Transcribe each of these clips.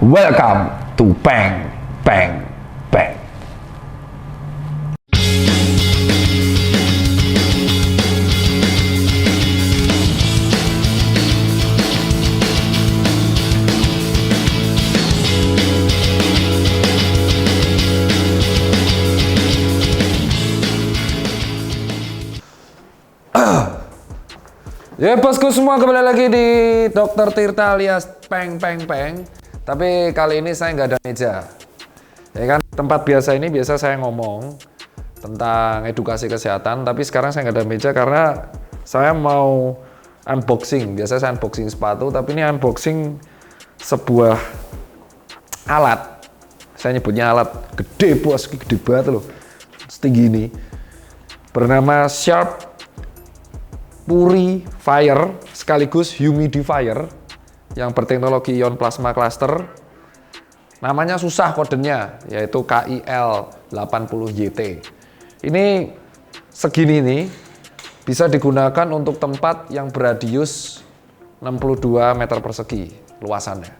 Welcome to Peng Peng Peng. Ya bosku semua, kembali lagi di Dr. Tirta alias Peng Peng Peng. Tapi kali ini saya nggak ada meja. Ya kan, tempat biasa ini biasa saya ngomong tentang edukasi kesehatan, tapi sekarang saya nggak ada meja karena saya mau unboxing. Biasa saya unboxing sepatu, tapi ini unboxing sebuah alat. Saya nyebutnya alat gede, bos, gede banget loh. Setinggi ini. Bernama Sharp Purifier sekaligus humidifier yang berteknologi ion plasma cluster. Namanya susah kodenya, yaitu KIL80YT. Ini segini nih bisa digunakan untuk tempat yang beradius 62 meter persegi luasannya.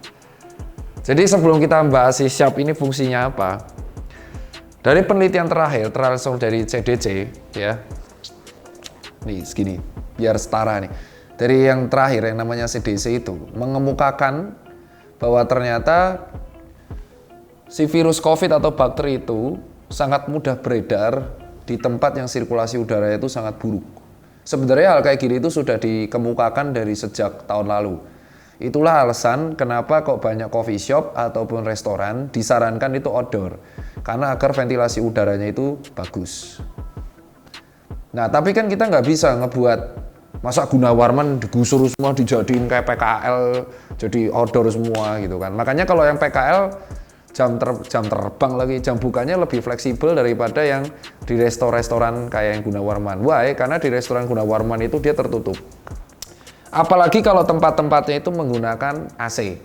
Jadi sebelum kita membahas si Sharp ini fungsinya apa, dari penelitian terakhir dari CDC ya, nih segini biar setara nih. Dari yang terakhir yang namanya CDC itu mengemukakan bahwa ternyata si virus COVID atau bakteri itu sangat mudah beredar di tempat yang sirkulasi udara itu sangat buruk. Sebenarnya hal kayak gini itu sudah dikemukakan dari sejak tahun lalu. Itulah alasan kenapa kok banyak coffee shop ataupun restoran disarankan itu outdoor, karena agar ventilasi udaranya itu bagus. Nah, tapi kan kita nggak bisa ngebuat, masa Gunawarman digusur semua dijadiin kayak PKL, jadi outdoor semua gitu kan. Makanya kalau yang PKL jam terbang lagi, jam bukanya lebih fleksibel daripada yang di restoran kayak yang Gunawarman. Why? Karena di restoran Gunawarman itu dia tertutup. Apalagi kalau tempat-tempatnya itu menggunakan AC.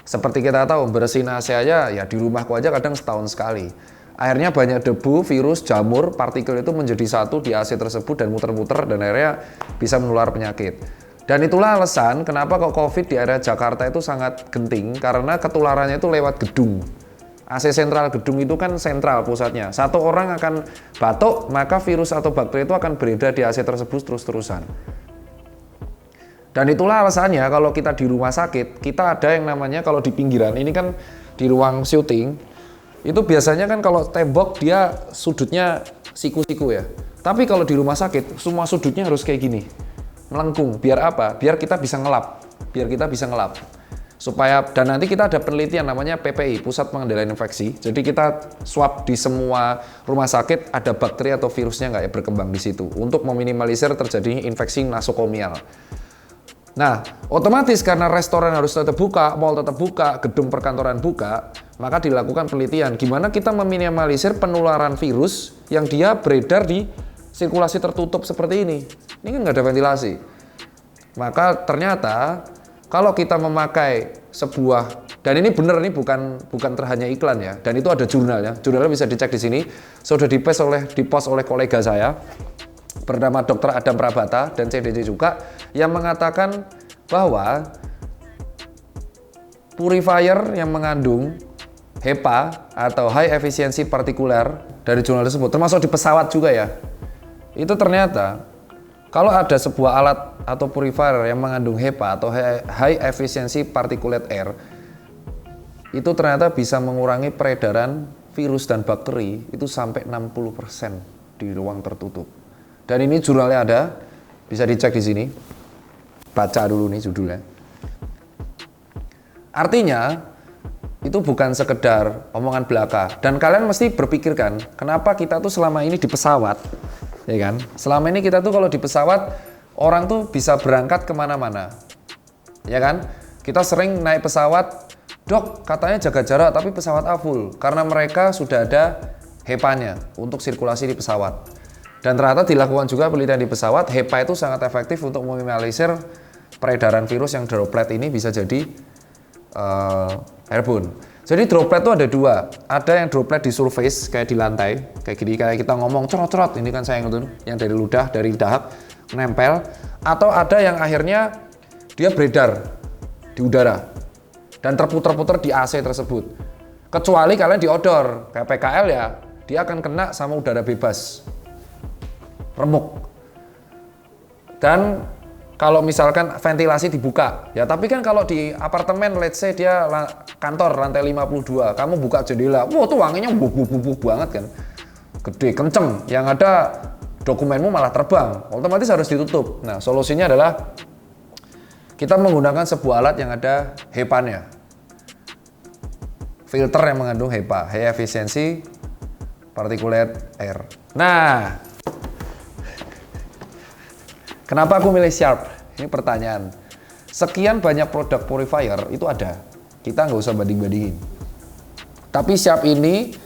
Seperti kita tahu, bersihin AC aja ya di rumahku aja kadang setahun sekali. Akhirnya banyak debu, virus, jamur, partikel itu menjadi satu di AC tersebut dan muter-muter dan akhirnya bisa menular penyakit. Dan itulah alasan kenapa kok COVID di area Jakarta itu sangat genting, karena ketularannya itu lewat gedung. AC sentral gedung itu kan sentral pusatnya. Satu orang akan batuk, maka virus atau bakteri itu akan beredar di AC tersebut terus-terusan. Dan itulah alasannya kalau kita di rumah sakit, kita ada yang namanya kalau di pinggiran, ini kan di ruang syuting, itu biasanya kan kalau tembok dia sudutnya siku-siku ya. Tapi kalau di rumah sakit semua sudutnya harus kayak gini, melengkung. Biar apa? Biar kita bisa ngelap. Supaya, dan nanti kita ada penelitian namanya PPI, Pusat Pengendalian Infeksi. Jadi kita swab di semua rumah sakit ada bakteri atau virusnya nggak ya berkembang di situ untuk meminimalisir terjadi infeksi nosokomial. Nah, otomatis karena restoran harus tetap buka, mall tetap buka, gedung perkantoran buka, maka dilakukan penelitian gimana kita meminimalisir penularan virus yang dia beredar di sirkulasi tertutup seperti ini. Ini kan nggak ada ventilasi. Maka ternyata kalau kita memakai sebuah, dan ini benar, ini bukan hanya iklan ya, dan itu ada jurnalnya. Jurnalnya bisa dicek di sini. Sudah dipost oleh kolega saya bernama Dr. Adam Prabata dan CDC juga, yang mengatakan bahwa purifier yang mengandung HEPA atau High Efficiency Particular dari jurnal tersebut, termasuk di pesawat juga ya, itu ternyata kalau ada sebuah alat atau purifier yang mengandung HEPA atau High Efficiency Particulate Air, itu ternyata bisa mengurangi peredaran virus dan bakteri itu sampai 60% di ruang tertutup. Dan ini jurnalnya ada, bisa dicek di sini. Baca dulu nih judulnya. Artinya, itu bukan sekedar omongan belaka. Dan kalian mesti berpikirkan, kenapa kita tuh selama ini di pesawat, ya kan? Selama ini kita tuh kalau di pesawat, orang tuh bisa berangkat kemana-mana, ya kan? Kita sering naik pesawat, dok katanya jaga jarak, tapi pesawat full. Karena mereka sudah ada HEPA-nya untuk sirkulasi di pesawat. Dan ternyata dilakukan juga penelitian di pesawat, HEPA itu sangat efektif untuk meminimalisir peredaran virus yang droplet ini bisa jadi airborne. Jadi droplet itu ada dua, ada yang droplet di surface kayak di lantai, kayak gini, kayak kita ngomong cerot-cerot, ini kan saya yang dari ludah, dari dahak, menempel, atau ada yang akhirnya dia beredar di udara. dan terputer-puter di AC tersebut. Kecuali kalian di outdoor, kayak PKL ya, dia akan kena sama udara bebas, remuk. Dan kalau misalkan ventilasi dibuka, ya tapi kan kalau di apartemen, let's say dia kantor lantai 52, kamu buka jendela, wah tuh wanginya bubuk-bubuk banget kan, gede, kenceng, yang ada dokumenmu malah terbang, otomatis harus ditutup. Nah solusinya adalah kita menggunakan sebuah alat yang ada HEPA-nya, filter yang mengandung HEPA, High Efficiency Particulate Air. Nah, kenapa aku milih Sharp? Ini pertanyaan. Sekian banyak produk purifier itu ada, kita nggak usah banding-bandingin. Tapi Sharp ini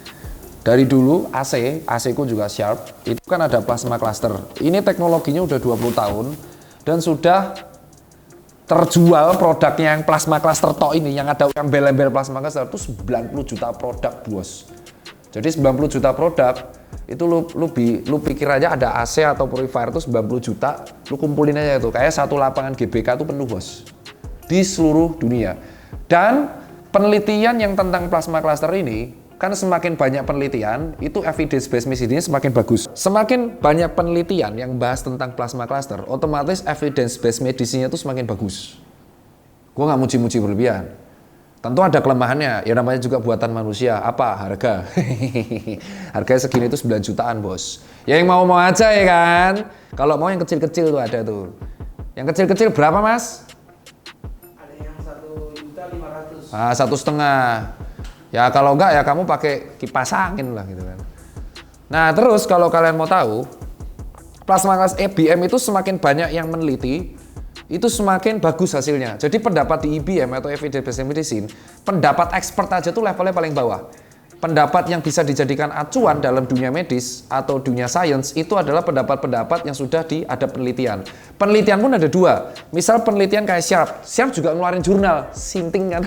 dari dulu AC ku juga Sharp, itu kan ada plasma cluster. Ini teknologinya udah 20 tahun dan sudah terjual produknya yang plasma cluster tok ini, yang ada embel-embel plasma cluster itu 90 juta produk bos. Jadi 90 juta produk itu lu pikir aja ada AC atau purifier itu 90 juta, lu kumpulin aja itu kayak satu lapangan GBK itu penuh bos di seluruh dunia. Dan penelitian yang tentang plasma cluster ini kan semakin banyak penelitian, itu evidence based medicine semakin bagus. Semakin banyak penelitian yang bahas tentang plasma cluster, otomatis evidence based medicine-nya itu semakin bagus. Gue nggak muji-muji berlebihan. Tentu ada kelemahannya, ya namanya juga buatan manusia. Apa? Harga. Harganya segini itu 9 jutaan bos. Ya yang mau aja ya kan. Kalau mau yang kecil-kecil tuh ada tuh. Yang kecil-kecil berapa mas? Ada yang 1.500.000. Ah, 1,5. Ya kalau enggak ya kamu pakai kipas angin lah gitu kan. Nah terus kalau kalian mau tahu, plasma cluster EBM itu semakin banyak yang meneliti, itu semakin bagus hasilnya. Jadi pendapat di EBM atau Evidence Based Medicine, pendapat expert aja tuh levelnya paling bawah. Pendapat yang bisa dijadikan acuan dalam dunia medis atau dunia sains itu adalah pendapat-pendapat yang sudah ada penelitian. Penelitian pun ada dua. Misal penelitian kayak Sharp juga ngeluarin jurnal, sinting kan.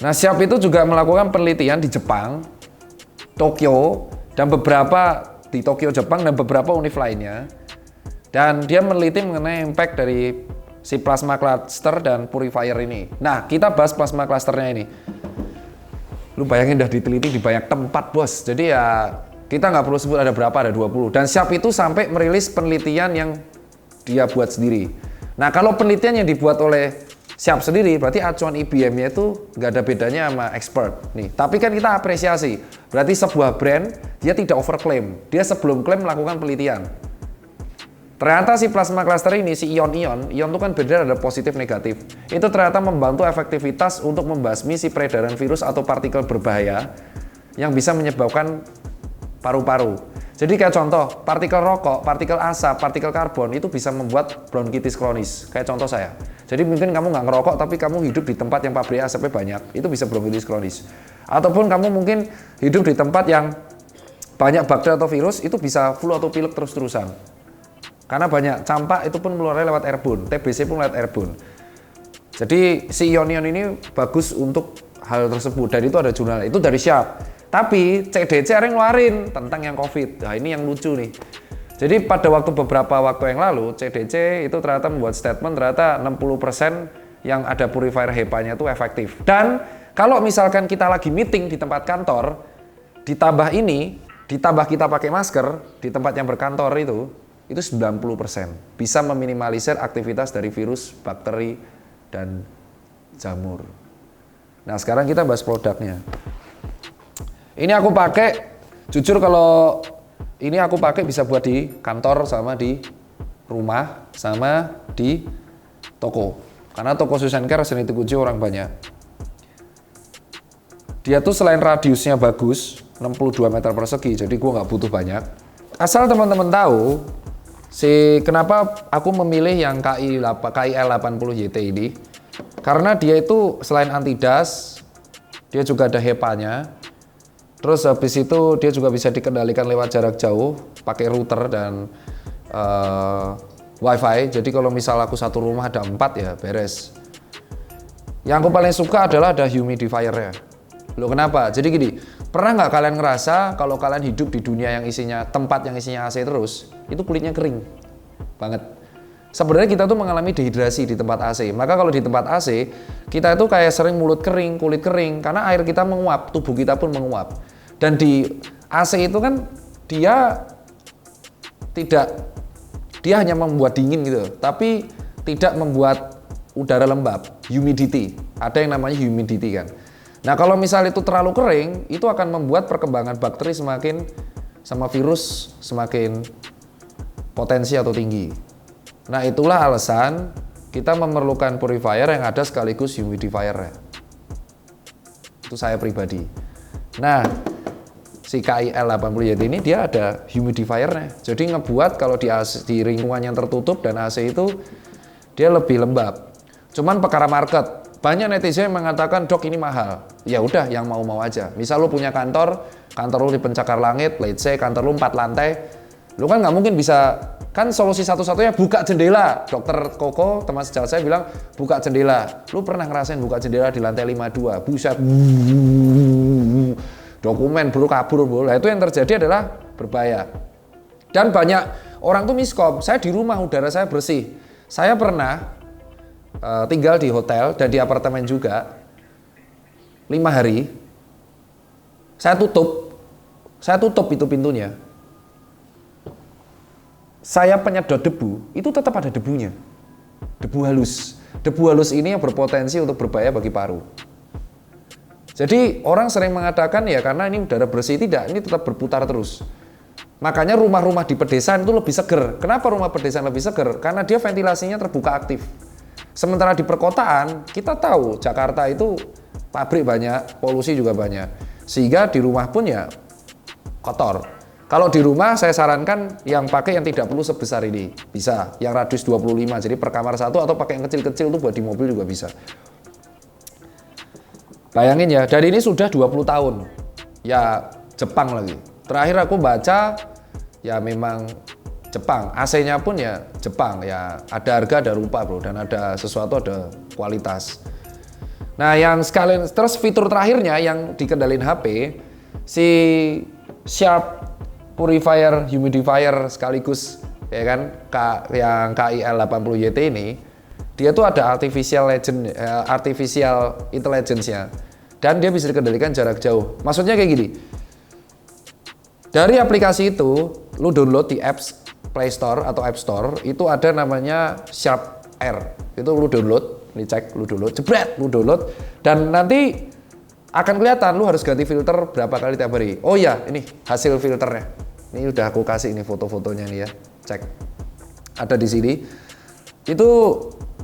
Nah, Sharp itu juga melakukan penelitian di Jepang, Tokyo, dan beberapa di Tokyo, Jepang, dan beberapa univ lainnya. Dan dia meneliti mengenai impact dari si plasma cluster dan purifier ini. Nah, kita bahas plasma clusternya ini. Lu bayangin udah diteliti di banyak tempat, bos. Jadi ya kita nggak perlu sebut ada berapa, ada 20. Dan Sharp itu sampai merilis penelitian yang dia buat sendiri. Nah, kalau penelitian yang dibuat oleh Sharp sendiri, berarti acuan IBM-nya itu nggak ada bedanya sama expert. Nih, tapi kan kita apresiasi. Berarti sebuah brand, dia tidak overclaim. Dia sebelum klaim melakukan penelitian. Ternyata si plasma cluster ini, si ion itu kan beredar ada positif negatif. Itu ternyata membantu efektivitas untuk membasmi si peredaran virus atau partikel berbahaya yang bisa menyebabkan paru-paru. Jadi kayak contoh, partikel rokok, partikel asap, partikel karbon itu bisa membuat bronkitis kronis. Kayak contoh saya. Jadi mungkin kamu nggak ngerokok tapi kamu hidup di tempat yang pabrik asapnya banyak, itu bisa bronkitis kronis. Ataupun kamu mungkin hidup di tempat yang banyak bakteri atau virus, itu bisa flu atau pilek terus-terusan. Karena banyak campak itu pun meluarnya lewat airborne, TBC pun lewat airborne. Jadi si ion-ion ini bagus untuk hal tersebut, dan itu ada jurnal, itu dari Sharp. Tapi CDC ada yang ngeluarin tentang yang COVID. Nah ini yang lucu nih. Jadi pada beberapa waktu yang lalu, CDC itu ternyata membuat statement ternyata 60% yang ada purifier HEPA-nya itu efektif. Dan kalau misalkan kita lagi meeting di tempat kantor, ditambah kita pakai masker di tempat yang berkantor itu 90% bisa meminimalisir aktivitas dari virus, bakteri, dan jamur. Nah sekarang kita bahas produknya. Ini aku pakai, jujur kalau ini aku pakai bisa buat di kantor sama di rumah sama di toko. Karena toko Susan Care seni Tukuji orang banyak. Dia tuh selain radiusnya bagus, 62 meter persegi, jadi gua nggak butuh banyak. Asal teman-teman tahu, kenapa aku memilih yang KIL 80YT ini, karena dia itu selain anti das, dia juga ada HEPA-nya. Terus habis itu dia juga bisa dikendalikan lewat jarak jauh, pakai router dan wifi. Jadi kalau misal aku satu rumah ada 4 ya beres. Yang aku paling suka adalah ada humidifier-nya. Loh kenapa? Jadi gini, pernah nggak kalian ngerasa kalau kalian hidup di dunia yang isinya tempat yang isinya AC terus, itu kulitnya kering banget. sebenarnya kita tuh mengalami dehidrasi di tempat AC. Maka kalau di tempat AC, kita itu kayak sering mulut kering, kulit kering, karena air kita menguap, tubuh kita pun menguap. Dan di AC itu kan dia hanya membuat dingin gitu, tapi tidak membuat udara lembab, humidity. Ada yang namanya humidity kan. Nah kalau misal itu terlalu kering, itu akan membuat perkembangan bakteri sama virus semakin potensi atau tinggi. Nah itulah alasan kita memerlukan purifier yang ada sekaligus humidifier. Itu saya pribadi. Nah si KIL 80YT ini dia ada humidifiernya. Jadi ngebuat kalau di lingkungan yang tertutup dan AC itu dia lebih lembab. Cuman perkara market. Banyak netizen yang mengatakan, "Dok, ini mahal." Ya udah, yang mau-mau aja. Misal lu punya kantor lu di pencakar langit, let's say kantor lu 4 lantai. Lu kan nggak mungkin bisa, kan solusi satu-satunya buka jendela. Dokter Koko, teman sejawat saya bilang, buka jendela. Lu pernah ngerasain buka jendela di lantai 52? Buset. Dokumen bro kabur bro. Nah, itu yang terjadi adalah berbahaya. Dan banyak orang tuh miskom. Saya di rumah udara saya bersih. Saya pernah tinggal di hotel dan di apartemen juga 5 hari. Saya tutup itu pintunya. Saya penyedot debu, itu tetap ada debunya. Debu halus. Debu halus ini yang berpotensi untuk berbahaya bagi paru. Jadi orang sering mengatakan ya karena ini udara bersih, tidak, ini tetap berputar terus. Makanya rumah-rumah di pedesaan itu lebih seger. Kenapa rumah pedesaan lebih seger? Karena dia ventilasinya terbuka aktif. Sementara di perkotaan, kita tahu Jakarta itu pabrik banyak, polusi juga banyak. Sehingga di rumah pun ya kotor. Kalau di rumah saya sarankan yang pakai yang tidak perlu sebesar ini. Bisa, yang radius 25, jadi per kamar satu atau pakai yang kecil-kecil itu buat di mobil juga bisa. Bayangin ya, dari ini sudah 20 tahun. Ya Jepang lagi. Terakhir aku baca ya memang Jepang, AC-nya pun ya Jepang, ya ada harga, ada rupa bro, dan ada sesuatu, ada kualitas. Nah yang sekalian, terus fitur terakhirnya yang dikendalin HP, si Sharp Purifier Humidifier sekaligus ya kan, yang KIL 80YT ini, dia tuh ada artificial intelligence-nya, dan dia bisa dikendalikan jarak jauh. Maksudnya kayak gini, dari aplikasi itu, lu download di apps Play Store atau App Store, itu ada namanya Sharp Air. Itu lu download, lu download, dan nanti akan kelihatan lu harus ganti filter berapa kali tiap hari. Oh ya, ini hasil filternya. Ini udah aku kasih ini foto-fotonya nih ya, cek. Ada di sini. Itu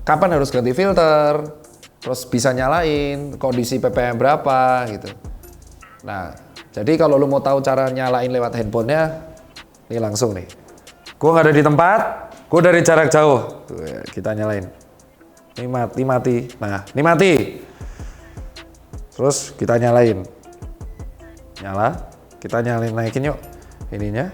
kapan harus ganti filter, terus bisa nyalain, kondisi ppm berapa gitu. Nah, jadi kalau lu mau tahu cara nyalain lewat handphonenya, ini langsung nih. Gue nggak ada di tempat, gue dari jarak jauh. Tuh, ya, kita nyalain. Ini mati. Nah, ini mati. Terus kita nyalain. Nyala. Kita nyalain, naikin yuk ininya.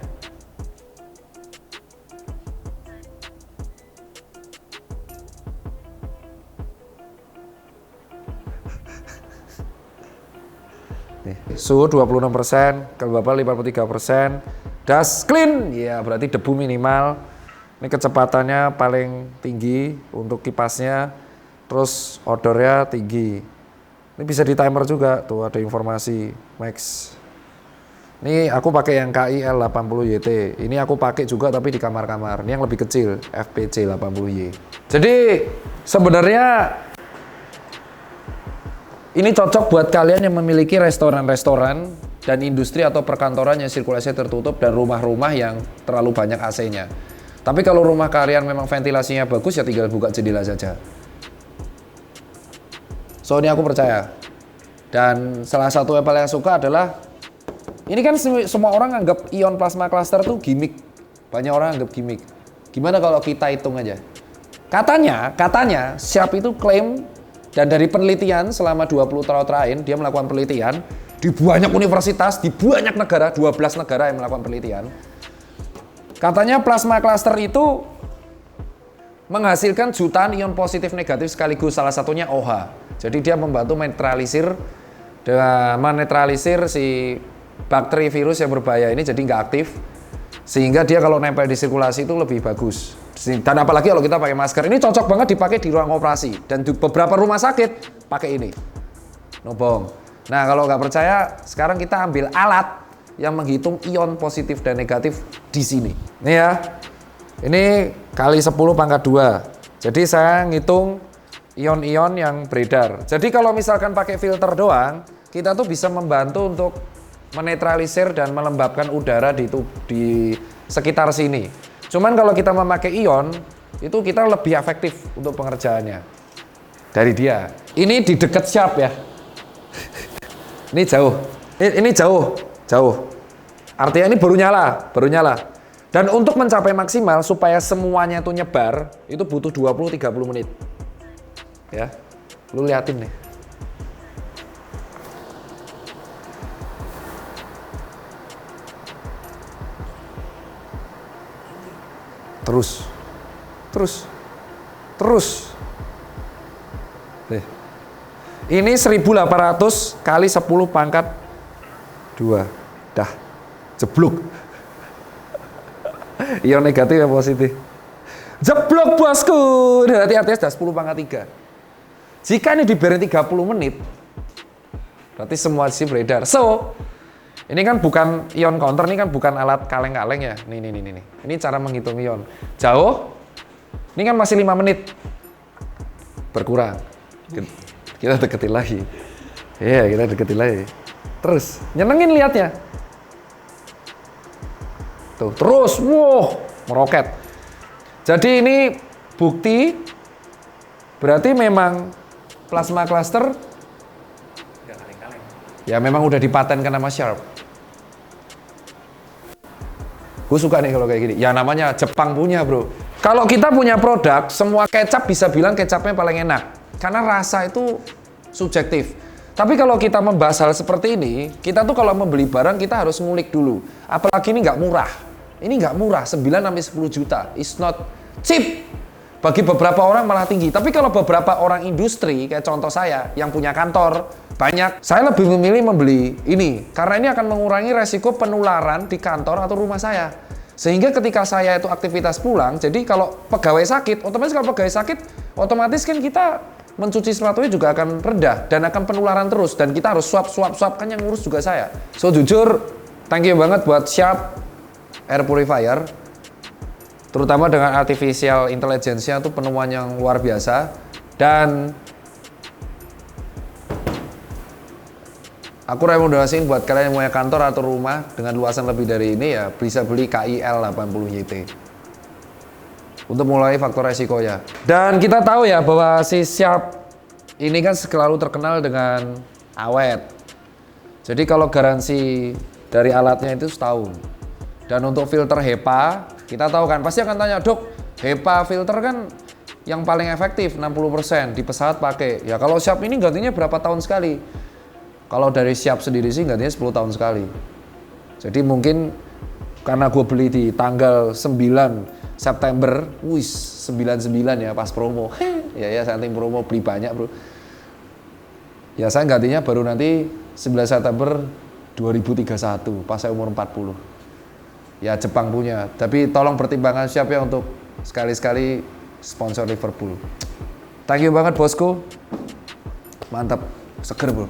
Nih, suhu 26%, kelembapan 53%. Das clean, ya berarti debu minimal. Ini kecepatannya paling tinggi untuk kipasnya, terus odornya tinggi. Ini bisa di timer juga, tuh ada informasi max. Ini aku pakai yang KIL 80YT. Ini aku pakai juga tapi di kamar-kamar. Ini yang lebih kecil, FPC 80Y. Jadi sebenarnya ini cocok buat kalian yang memiliki restoran-restoran dan industri atau perkantoran yang sirkulasinya tertutup dan rumah-rumah yang terlalu banyak AC-nya. Tapi kalau rumah kalian memang ventilasinya bagus ya tinggal buka jendela saja. Soalnya aku percaya. Dan salah satu yang paling suka adalah ini kan semua orang anggap ion plasma cluster tuh gimmick. Banyak orang anggap gimmick. Gimana kalau kita hitung aja? Katanya Sharp itu klaim dan dari penelitian selama 20 tahun terakhir dia melakukan penelitian di banyak universitas, di banyak negara, 12 negara yang melakukan penelitian. Katanya plasma cluster itu menghasilkan jutaan ion positif negatif sekaligus, salah satunya OH. Jadi dia membantu menetralisir si bakteri virus yang berbahaya ini jadi nggak aktif, sehingga dia kalau nempel di sirkulasi itu lebih bagus. Dan apalagi kalau kita pakai masker, ini cocok banget dipakai di ruang operasi dan di beberapa rumah sakit pakai ini. No bohong. Nah, kalau nggak percaya, sekarang kita ambil alat yang menghitung ion positif dan negatif di sini. Nih ya. Ini kali 10 pangkat 2. Jadi saya ngitung ion-ion yang beredar. Jadi kalau misalkan pakai filter doang, kita tuh bisa membantu untuk menetralisir dan melembabkan udara di sekitar sini. Cuman kalau kita memakai ion, itu kita lebih efektif untuk pengerjaannya. Dari dia. Ini di dekat syap ya. Ini jauh. Ini jauh. Artinya ini baru nyala. Dan untuk mencapai maksimal supaya semuanya itu nyebar, itu butuh 20-30 menit. Ya. Lu liatin nih. Terus. Nih. Ini 1800 kali 10 pangkat 2. Dah. Jeblok. Ion negatif yang positif. Jeblok bosku. Berarti artinya sudah 10 pangkat 3. Jika ini diberi 30 menit, berarti semua sisi beredar. So, ini kan bukan ion counter, ini kan bukan alat kaleng-kaleng ya. Nih. Ini cara menghitung ion. Jauh. Ini kan masih 5 menit. Berkurang. Kita deketin lagi. Iya, kita deketin lagi. Terus, nyenengin liatnya. Tuh, terus, wow, meroket. Jadi ini bukti, berarti memang plasma cluster nggak kaleng-kaleng. Ya memang udah dipatenkan nama Sharp. Gue suka nih kalau kayak gini. Ya namanya Jepang punya bro. Kalau kita punya produk, semua kecap bisa bilang kecapnya paling enak. Karena rasa itu subjektif. Tapi kalau kita membahas hal seperti ini, kita tuh kalau membeli barang kita harus ngulik dulu. Apalagi ini nggak murah. Ini nggak murah, 9-10 juta. It's not cheap. Bagi beberapa orang malah tinggi. Tapi kalau beberapa orang industri, kayak contoh saya, yang punya kantor, banyak, saya lebih memilih membeli ini. Karena ini akan mengurangi resiko penularan di kantor atau rumah saya. Sehingga ketika saya itu aktivitas pulang, jadi kalau pegawai sakit, otomatis kan kita mencuci sepatunya juga akan rendah dan akan penularan terus dan kita harus swab kan yang ngurus juga saya. So jujur, thank you banget buat Sharp Air Purifier, terutama dengan artificial intelligence-nya itu penemuan yang luar biasa. Dan aku rekomendasiin buat kalian yang punya kantor atau rumah dengan luasan lebih dari ini ya bisa beli KIL 80YT untuk mulai faktor resikonya. Dan kita tahu ya bahwa si Sharp ini kan selalu terkenal dengan awet. Jadi kalau garansi dari alatnya itu setahun. Dan untuk filter HEPA, kita tahu kan pasti akan tanya, "Dok, HEPA filter kan yang paling efektif 60% di pesawat pakai." Ya kalau Sharp ini gantinya berapa tahun sekali? Kalau dari Sharp sendiri sih gantinya 10 tahun sekali. Jadi mungkin karena gue beli di tanggal 9 September, 99 ya pas promo. ya saking promo beli banyak bro. Ya saya gantinya baru nanti 9 September 2031 pas saya umur 40. Ya Jepang punya, tapi tolong pertimbangkan Sharp ya untuk sekali-sekali sponsor Liverpool. Thank you banget bosku. Mantap, seger bro.